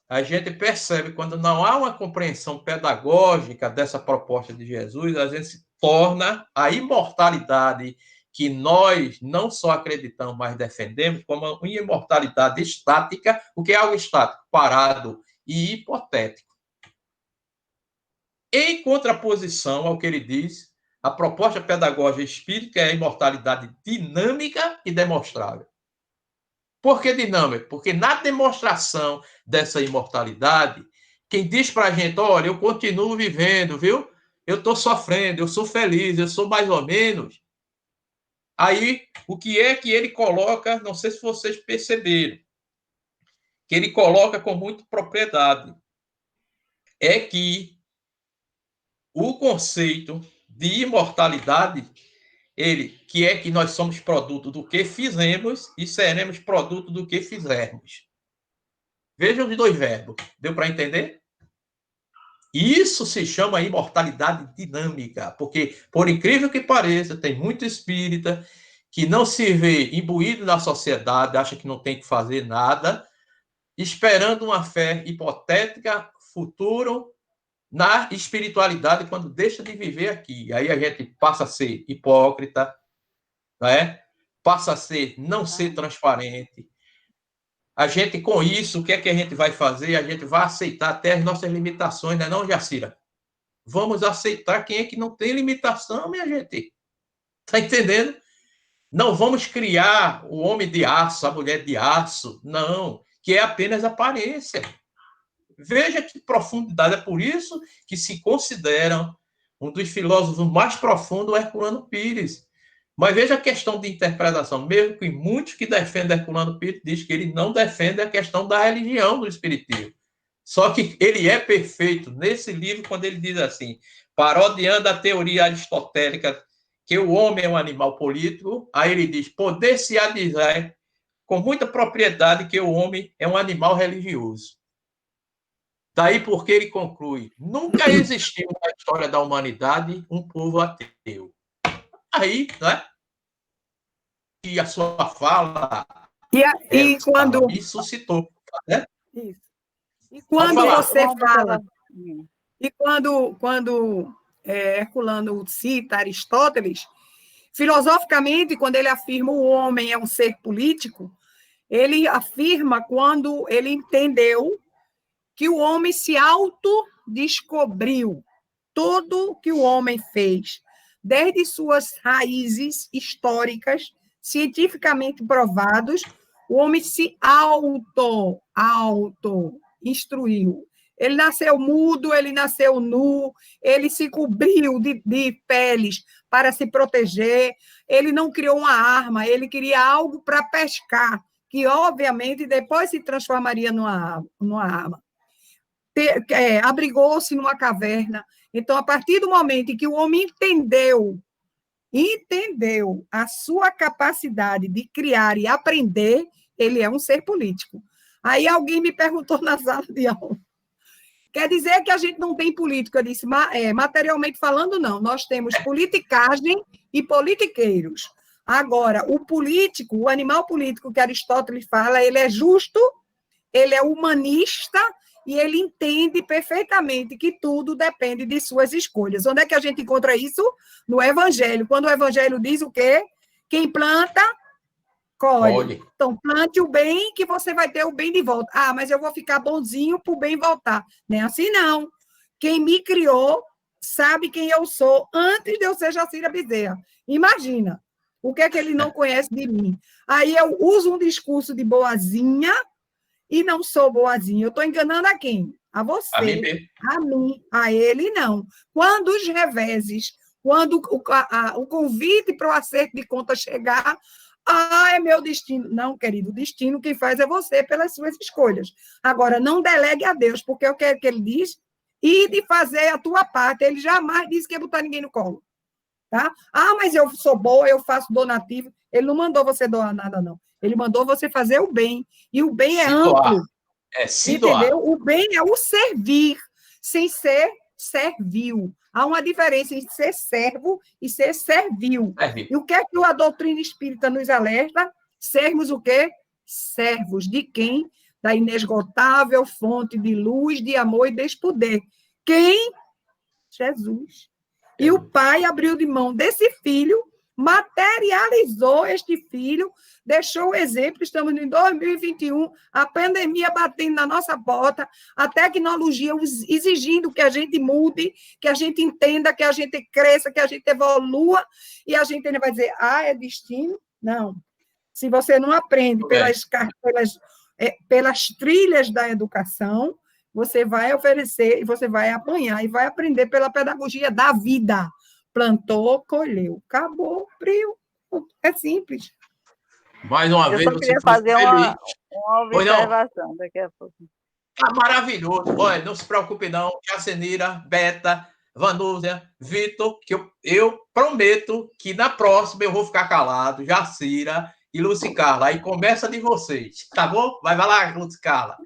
a gente percebe quando não há uma compreensão pedagógica dessa proposta de Jesus, a gente se torna a imortalidade que nós não só acreditamos, mas defendemos como uma imortalidade estática, o que é algo estático, parado e hipotético. Em contraposição ao que ele diz, a proposta pedagógica espírita é a imortalidade dinâmica e demonstrável. Por que dinâmica? Porque na demonstração dessa imortalidade, quem diz para a gente, olha, eu continuo vivendo, viu? Eu estou sofrendo, eu sou feliz, eu sou mais ou menos. Aí, o que é que ele coloca, não sei se vocês perceberam, que ele coloca com muita propriedade, é que o conceito de imortalidade, ele, que é que nós somos produto do que fizemos e seremos produto do que fizermos. Vejam os dois verbos. Deu para entender? Isso se chama imortalidade dinâmica, porque, por incrível que pareça, tem muito espírita que não se vê imbuído na sociedade, acha que não tem que fazer nada, esperando uma fé hipotética, futuro, na espiritualidade, quando deixa de viver aqui. Aí a gente passa a ser hipócrita, né? Passa a não ser transparente. A gente, com isso, o que é que a gente vai fazer? A gente vai aceitar até as nossas limitações, né, não, Jacira? Vamos aceitar quem é que não tem limitação, minha gente. Tá entendendo? Não vamos criar o homem de aço, a mulher de aço, não, que é apenas aparência. Veja que profundidade, é por isso que se consideram um dos filósofos mais profundos, o Herculano Pires. Mas veja a questão de interpretação, mesmo que muitos que defendem Herculano Pires dizem que ele não defende a questão da religião do espiritismo. Só que ele é perfeito nesse livro quando ele diz assim, parodiando a teoria aristotélica que o homem é um animal político, aí ele diz, poder-se-á dizer com muita propriedade que o homem é um animal religioso. Daí porque ele conclui, nunca existiu na história da humanidade um povo ateu. Aí, né? E a sua fala quando me suscitou, né? Isso. E quando você fala, e quando Herculano cita Aristóteles, filosoficamente, quando ele afirma o homem é um ser político, ele afirma quando ele entendeu que o homem se autodescobriu. Tudo que o homem fez, desde suas raízes históricas, cientificamente provados, o homem se auto-instruiu. Ele nasceu mudo, ele nasceu nu, ele se cobriu de peles para se proteger, ele não criou uma arma, ele queria algo para pescar, que, obviamente, depois se transformaria numa arma. Abrigou-se numa caverna. Então, a partir do momento em que o homem entendeu a sua capacidade de criar e aprender, ele é um ser político. Aí alguém me perguntou na sala de aula, quer dizer que a gente não tem político? Eu disse, materialmente falando, não. Nós temos politicagem e politiqueiros. Agora, o político, o animal político que Aristóteles fala, ele é justo, ele é humanista e ele entende perfeitamente que tudo depende de suas escolhas. Onde é que a gente encontra isso? No Evangelho. Quando o Evangelho diz o quê? Quem planta, colhe. Então, plante o bem que você vai ter o bem de volta. Ah, mas eu vou ficar bonzinho para o bem voltar. Não é assim, não. Quem me criou sabe quem eu sou antes de eu ser Jacira Bezerra. Imagina o que é que ele não conhece de mim. Aí eu uso um discurso de boazinha e não sou boazinha. Eu estou enganando a quem? A você. A mim. A ele, não. Quando os reveses, quando o convite para o acerto de contas chegar, é meu destino. Não, querido, o destino quem faz é você pelas suas escolhas. Agora, não delegue a Deus, porque o que ele diz? E de fazer a tua parte. Ele jamais disse que ia botar ninguém no colo. Tá? Mas eu sou boa, eu faço donativo. Ele não mandou você doar nada, não. Ele mandou você fazer o bem. E o bem é amplo. Entendeu? O bem é o servir, sem ser servil. Há uma diferença entre ser servo e ser servil. E o que é que a doutrina espírita nos alerta? Sermos o quê? Servos de quem? Da inesgotável fonte de luz, de amor e desse poder. Quem? Jesus. E o pai abriu de mão desse filho materializou este filho, deixou o exemplo, estamos em 2021, a pandemia batendo na nossa porta, a tecnologia exigindo que a gente mude, que a gente entenda, que a gente cresça, que a gente evolua, e a gente ainda vai dizer, é destino? Não. Se você não aprende pelas trilhas da educação, você vai oferecer e você vai apanhar e vai aprender pela pedagogia da vida. Plantou, colheu, acabou, frio. É simples. Mais uma vez, eu só queria fazer uma observação daqui a pouco. Tá maravilhoso. Olha, não se preocupe não, Jacenira, Beta, Vanúzia, Vitor, que eu prometo que na próxima eu vou ficar calado, Jacira e Lúcia Carla. Aí começa de vocês, tá bom? Vai lá, Lúcia Carla.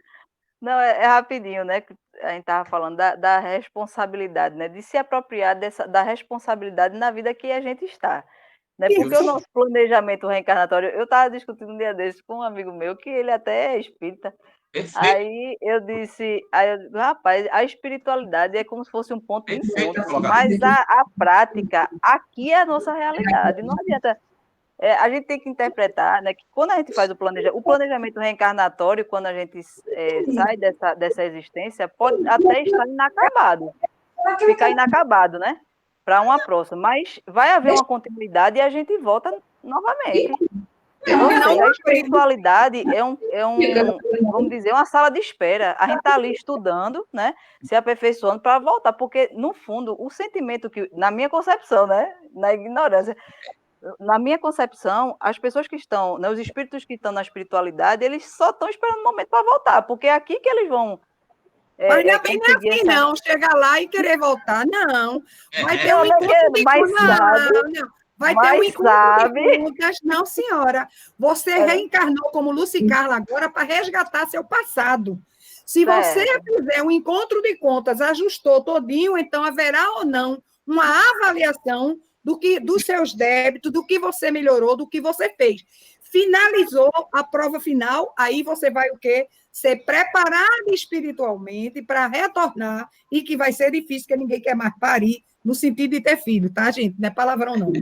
Não, é rapidinho, né? A gente estava falando da responsabilidade, né? De se apropriar da responsabilidade na vida que a gente está. Né? Porque o nosso planejamento reencarnatório, eu estava discutindo um dia desses com um amigo meu, que ele até é espírita. Perfeito. Aí eu disse, rapaz, a espiritualidade é como se fosse um ponto de encontro, mas a prática, aqui é a nossa realidade. Não adianta. A gente tem que interpretar, né, que quando a gente faz o planejamento reencarnatório, quando a gente sai dessa existência, pode até estar inacabado, ficar inacabado, né, para uma próxima, mas vai haver uma continuidade e a gente volta novamente. Ou seja, a espiritualidade vamos dizer, uma sala de espera. A gente está ali estudando, né, se aperfeiçoando para voltar, porque, no fundo, o sentimento que, na minha concepção, né, na ignorância, na minha concepção, as pessoas que estão, né, os espíritos que estão na espiritualidade, eles só estão esperando o momento para voltar, porque é aqui que eles vão. Mas não é bem assim, não. Chegar lá e querer voltar, não. Vai ter um encontro de contas. Vai ter um encontro de contas. Não, senhora. Você reencarnou como Lúcia Carla agora para resgatar seu passado. Se você fizer um encontro de contas, ajustou todinho, então haverá ou não uma avaliação dos seus débitos, do que você melhorou, do que você fez. Finalizou a prova final, aí você vai o quê? Ser preparado espiritualmente para retornar, e que vai ser difícil, porque ninguém quer mais parir, no sentido de ter filho, tá, gente? Não é palavrão, não.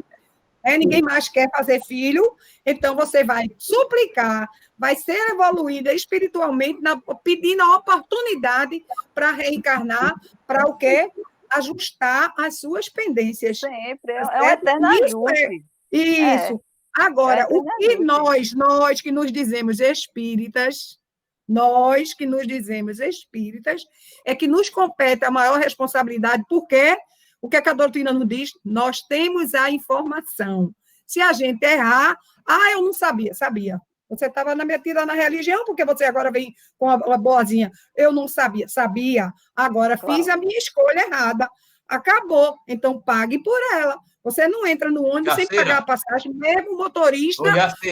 Ninguém mais quer fazer filho, então você vai suplicar, vai ser evoluída espiritualmente, pedindo a oportunidade para reencarnar, para o quê? Ajustar as suas pendências. Sempre, é um eterno ajuste. Isso. Agora, o que nós que nos dizemos espíritas, é que nos compete a maior responsabilidade, porque o que a doutrina nos diz? Nós temos a informação. Se a gente errar, eu não sabia. Você estava metida na religião, porque você agora vem com a boazinha. Eu não sabia. Agora fiz a minha escolha errada. Acabou. Então, pague por ela. Você não entra no ônibus sem pagar a passagem, mesmo o motorista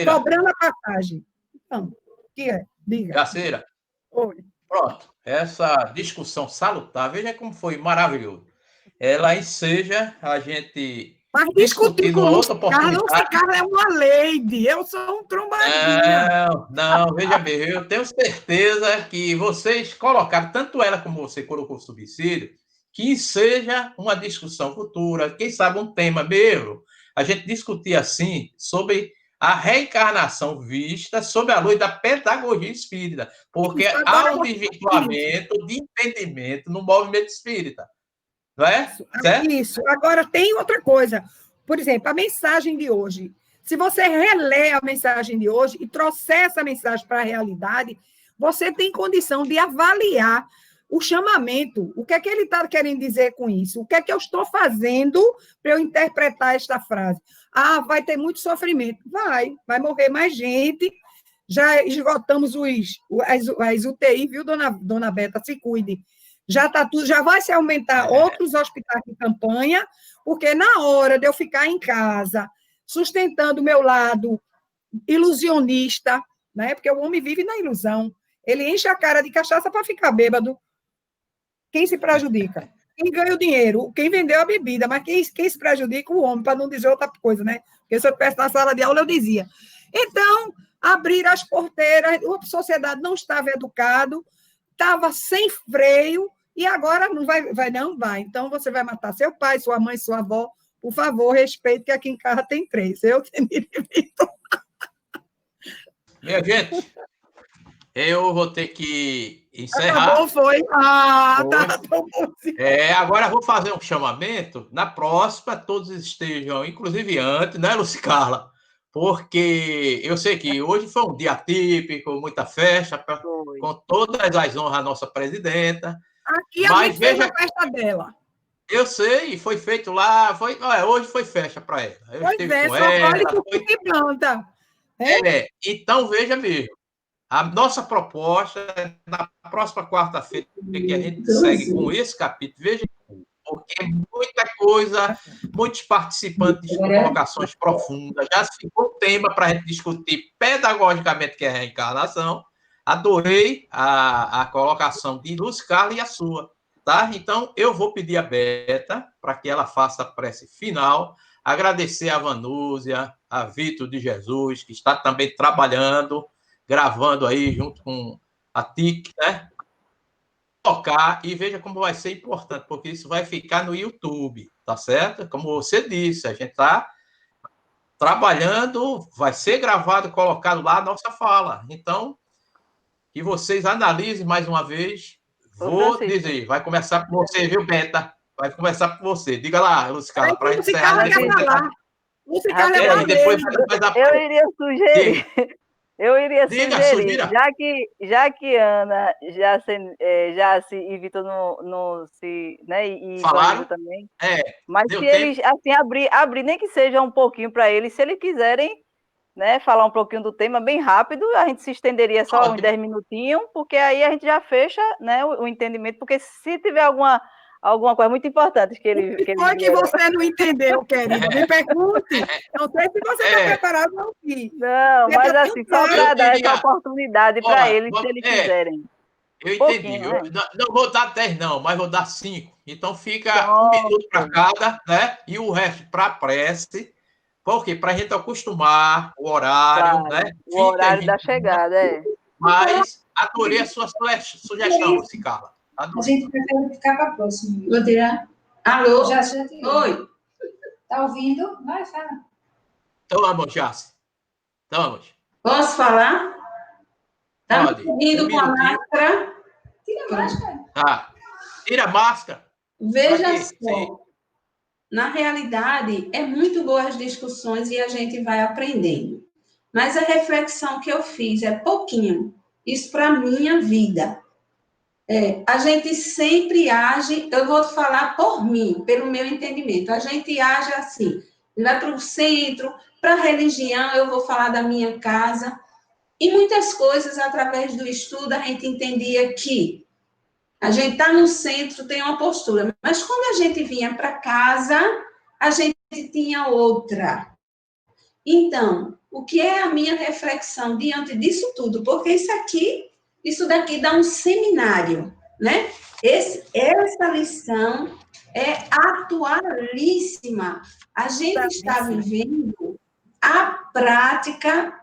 cobrando a passagem. Então, o que é? Diga. Jaceira. Oi. Pronto. Essa discussão salutar, veja como foi maravilhoso. Ela enseja a gente... Mas discutir com Lúcia Carla é uma lady. Eu sou um trombadinha. Não, veja bem, eu tenho certeza que vocês colocaram, tanto ela como você colocou o subsídio, que seja uma discussão futura, quem sabe um tema mesmo, a gente discutir assim sobre a reencarnação vista sob a luz da pedagogia espírita, porque há um desvirtuamento de entendimento no movimento espírita. Não é? Certo? Isso. Agora, tem outra coisa. Por exemplo, a mensagem de hoje. Se você relê a mensagem de hoje e trouxer essa mensagem para a realidade, você tem condição de avaliar o chamamento. O que é que ele está querendo dizer com isso? O que é que eu estou fazendo para eu interpretar esta frase? Vai ter muito sofrimento. Vai morrer mais gente. Já esgotamos as UTI, viu, dona Beta? Se cuide. Já está tudo, já vai se aumentar outros hospitais de campanha, porque na hora de eu ficar em casa, sustentando o meu lado ilusionista, né? Porque o homem vive na ilusão. Ele enche a cara de cachaça para ficar bêbado. Quem se prejudica? Quem ganha o dinheiro? Quem vendeu a bebida, mas quem se prejudica? O homem, para não dizer outra coisa, né? Porque se eu estivesse na sala de aula, eu dizia. Então, abrir as porteiras, a sociedade não estava educada, estava sem freio, e agora não vai. Então, você vai matar seu pai, sua mãe, sua avó, Por favor, respeite que aqui em casa tem 3. Eu, Temíria e Vitor. Minha gente, eu vou ter que encerrar. Acabou, foi. Ah, Foi. tá tão bom. Agora eu vou fazer um chamamento. Na próxima, todos estejam, inclusive antes, né, Luci Carla? Porque eu sei que hoje foi um dia típico, muita festa, com todas as honras à nossa presidenta. Aqui a gente fez a festa dela. Eu sei, foi feito lá, hoje foi festa para ela. Eu estive com só vale ela. Foi... que planta. Então veja mesmo. A nossa proposta é na próxima quarta-feira que a gente segue com esse capítulo. Veja, porque é muita coisa, muitos participantes com colocações profundas. Já ficou um tema para a gente discutir pedagogicamente, que é a reencarnação. Adorei a colocação de Luz Carla e a sua. Tá? Então, eu vou pedir a Beta para que ela faça a prece final, agradecer a Vanúzia, a Vitor de Jesus, que está também trabalhando, gravando aí junto com a TIC, né? Tocar e veja como vai ser importante, porque isso vai ficar no YouTube, tá certo? Como você disse, a gente está trabalhando, vai ser gravado, colocado lá a nossa fala. Então, que vocês analisem mais uma vez. Vou dizer, vai começar por você, viu, Beta? Vai começar por você. Diga lá, Lúcia Carla, para a gente encerrar. Eu iria sugerir, já que Ana, e Vitor não se, né, e falaram também, mas se eles assim abrir nem que seja um pouquinho para eles, se eles quiserem, né, falar um pouquinho do tema bem rápido, a gente se estenderia só uns 10 minutinhos, porque aí a gente já fecha, né, o entendimento, porque se tiver alguma coisa muito importante que ele... que você não entendeu, querido? Me pergunte. Não sei se você está preparado para ouvir. Não, mas assim, só para dar essa oportunidade para eles, se eles quiserem. Eu entendi. Eu não vou dar 10, não, mas vou dar 5. Então fica 1 minuto para cada, né? E o resto para a prece. Por quê? Para a gente acostumar o horário, né? O horário da chegada, Mas adorei a sua sugestão, Luci Carla. A gente prefere ficar para a próxima. Vou tirar. Alô? Já tirei. Oi. Tá ouvindo? Vai, fala. Vamos, Jace. Vamos. Posso falar? Tá me ouvindo com a máscara? Tira a máscara. Tira a máscara. Veja só. Na realidade, é muito boa as discussões e a gente vai aprendendo. Mas a reflexão que eu fiz é pouquinho. Isso para a minha vida. A gente sempre age, eu vou falar por mim, pelo meu entendimento, a gente age assim, vai para o centro, para a religião, eu vou falar da minha casa, e muitas coisas, através do estudo, a gente entendia que a gente está no centro, tem uma postura, mas quando a gente vinha para casa, a gente tinha outra. Então, o que é a minha reflexão diante disso tudo? Porque isso daqui dá um seminário, né? Essa lição é atualíssima. A gente está vivendo a prática,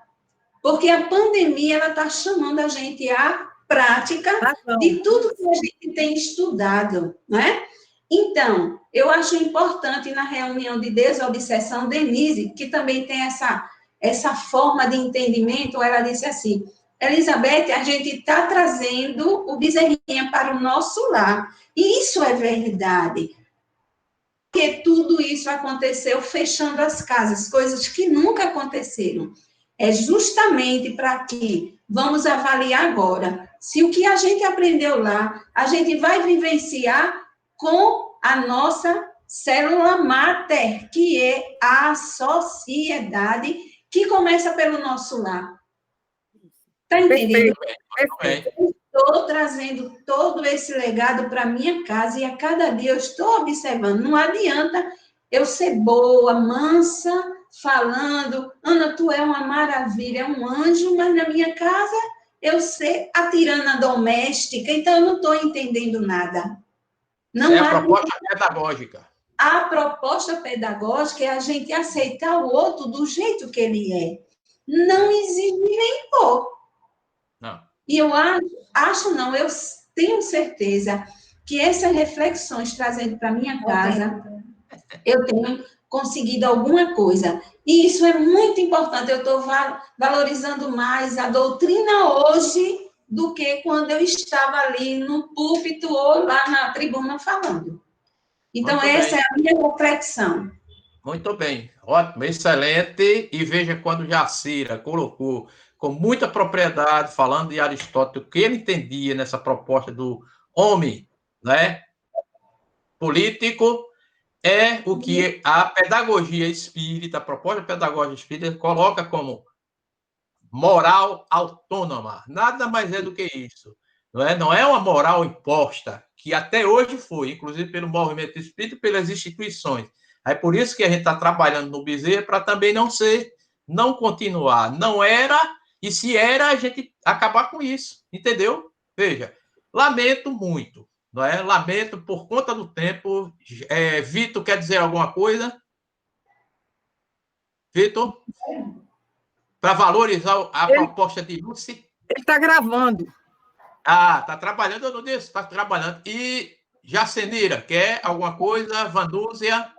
porque a pandemia ela está chamando a gente à prática de tudo que a gente tem estudado, né? Então, eu acho importante na reunião de desobsessão, Denise, que também tem essa forma de entendimento, ela disse assim: Elizabeth, a gente está trazendo o bezerrinha para o nosso lar. E isso é verdade. Porque tudo isso aconteceu fechando as casas, coisas que nunca aconteceram. É justamente para que vamos avaliar agora se o que a gente aprendeu lá, a gente vai vivenciar com a nossa célula máter, que é a sociedade, que começa pelo nosso lar. Está entendendo? Estou trazendo todo esse legado para minha casa e a cada dia eu estou observando. Não adianta eu ser boa, mansa, falando, Ana, tu é uma maravilha, é um anjo, mas na minha casa eu ser a tirana doméstica, então eu não estou entendendo nada. Não é a proposta pedagógica. A proposta pedagógica é a gente aceitar o outro do jeito que ele é. Não exige nem pouco. Não. E eu eu tenho certeza que essas reflexões trazendo para minha casa, eu tenho conseguido alguma coisa. E isso é muito importante. Eu estou valorizando mais a doutrina hoje do que quando eu estava ali no púlpito ou lá na tribuna falando. Então, Muito essa bem. é a minha reflexão. Muito bem, ótimo, excelente. E veja quando Jacira colocou com muita propriedade, falando de Aristóteles, o que ele entendia nessa proposta do homem, né, político, é o que a pedagogia espírita, a proposta pedagógica espírita, coloca como moral autônoma. Nada mais é do que isso. Não é uma moral imposta, que até hoje foi, inclusive pelo movimento espírita e pelas instituições. É por isso que a gente está trabalhando no Bezerra para também não ser, não continuar. Não era, e se era, a gente acabar com isso, entendeu? Veja, lamento muito, não é? Lamento por conta do tempo. Vitor, quer dizer alguma coisa? Vitor? Para valorizar a proposta de Lúcia? Ele está gravando. Ah, tá trabalhando, eu não disse, tá trabalhando. E Jacenira, quer alguma coisa? Vandúzia?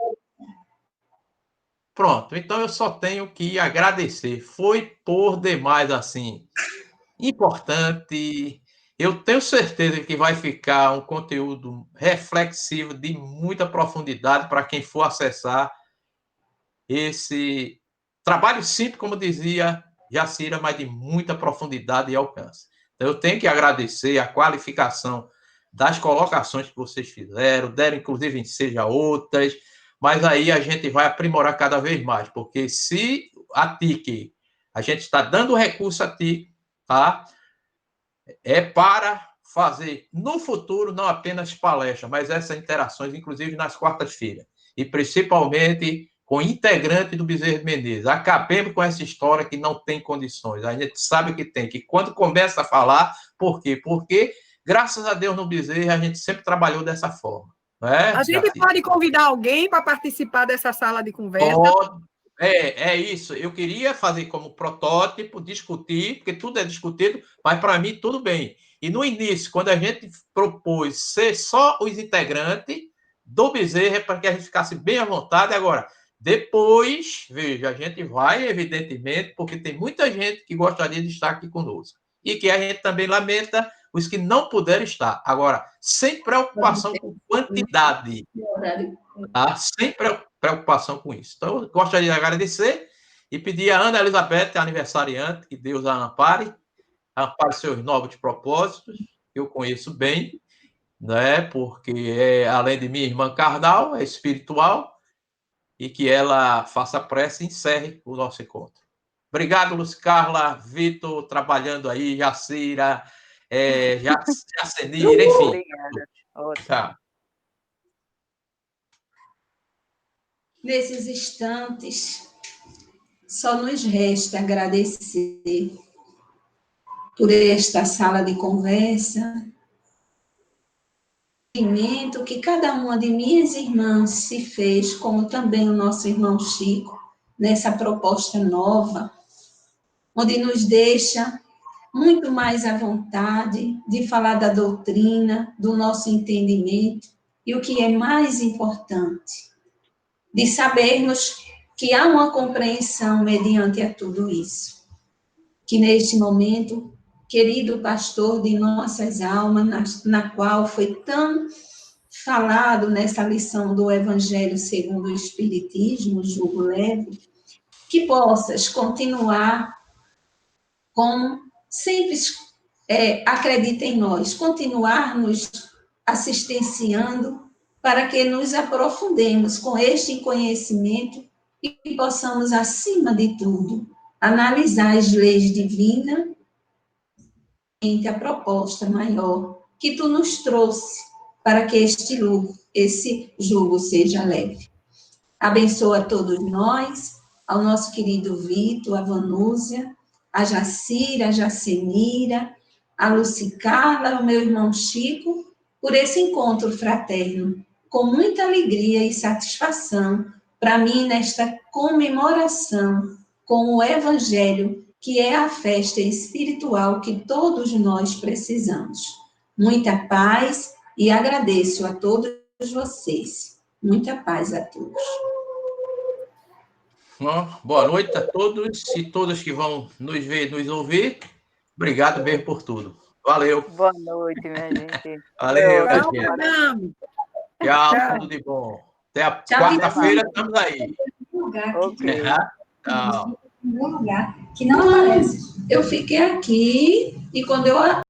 Pronto, então eu só tenho que agradecer. Foi por demais, assim, importante. Eu tenho certeza que vai ficar um conteúdo reflexivo de muita profundidade para quem for acessar esse trabalho simples, como dizia Jacira, mas de muita profundidade e alcance. Então, eu tenho que agradecer a qualificação das colocações que vocês fizeram, deram inclusive seja outras, mas aí a gente vai aprimorar cada vez mais, porque se a TIC, a gente está dando recurso a TIC, tá? É para fazer no futuro não apenas palestras, mas essas interações, inclusive nas quartas-feiras, e principalmente com integrante do Bezerra de Menezes. Acabemos com essa história que não tem condições. A gente sabe que tem, que quando começa a falar, por quê? Porque, graças a Deus, no Bezerra, a gente sempre trabalhou dessa forma. Não é, A gente pode convidar alguém para participar dessa sala de conversa? Pode. É isso. Eu queria fazer como protótipo, discutir, porque tudo é discutido, mas para mim tudo bem. E no início, quando a gente propôs ser só os integrantes do Bezerra, para que a gente ficasse bem à vontade, agora, depois, veja, a gente vai, evidentemente, porque tem muita gente que gostaria de estar aqui conosco. E que a gente também lamenta os que não puderam estar. Agora, sem preocupação com quantidade. Tá? Sem preocupação com isso. Então, eu gostaria de agradecer e pedir a Ana Elizabeth, aniversariante, que Deus a ampare seus novos propósitos, que eu conheço bem, né? Porque além de minha irmã carnal, é espiritual, e que ela faça prece e encerre o nosso encontro. Obrigado, Luz Carla, Vitor, trabalhando aí, Jacira, Jacenira, enfim. Obrigada. Tá. Nesses instantes, só nos resta agradecer por esta sala de conversa, que cada uma de minhas irmãs se fez, como também o nosso irmão Chico, nessa proposta nova, onde nos deixa muito mais à vontade de falar da doutrina, do nosso entendimento, e o que é mais importante, de sabermos que há uma compreensão mediante a tudo isso. Que neste momento, querido pastor de nossas almas, na qual foi tão falado nessa lição do Evangelho segundo o Espiritismo, julgo leve, que possas continuar como sempre acredita em nós, continuar nos assistenciando para que nos aprofundemos com este conhecimento e possamos, acima de tudo, analisar as leis divinas e a proposta maior que tu nos trouxe para que esse jugo seja leve. Abençoa a todos nós, ao nosso querido Vitor, a Vanúzia, a Jacira, a Jacenira, a Lucicarla, o meu irmão Chico, por esse encontro fraterno, com muita alegria e satisfação, para mim, nesta comemoração com o Evangelho, que é a festa espiritual que todos nós precisamos. Muita paz e agradeço a todos vocês. Muita paz a todos. Boa noite a todos e todas que vão nos ver e nos ouvir. Obrigado mesmo por tudo. Valeu. Boa noite, minha gente. Valeu, Tchau, gente. madame. Tchau, tudo de bom. Até a quarta-feira, estamos aí. Ok. Tchau. Em algum lugar que não aparece. Eu fiquei aqui e quando eu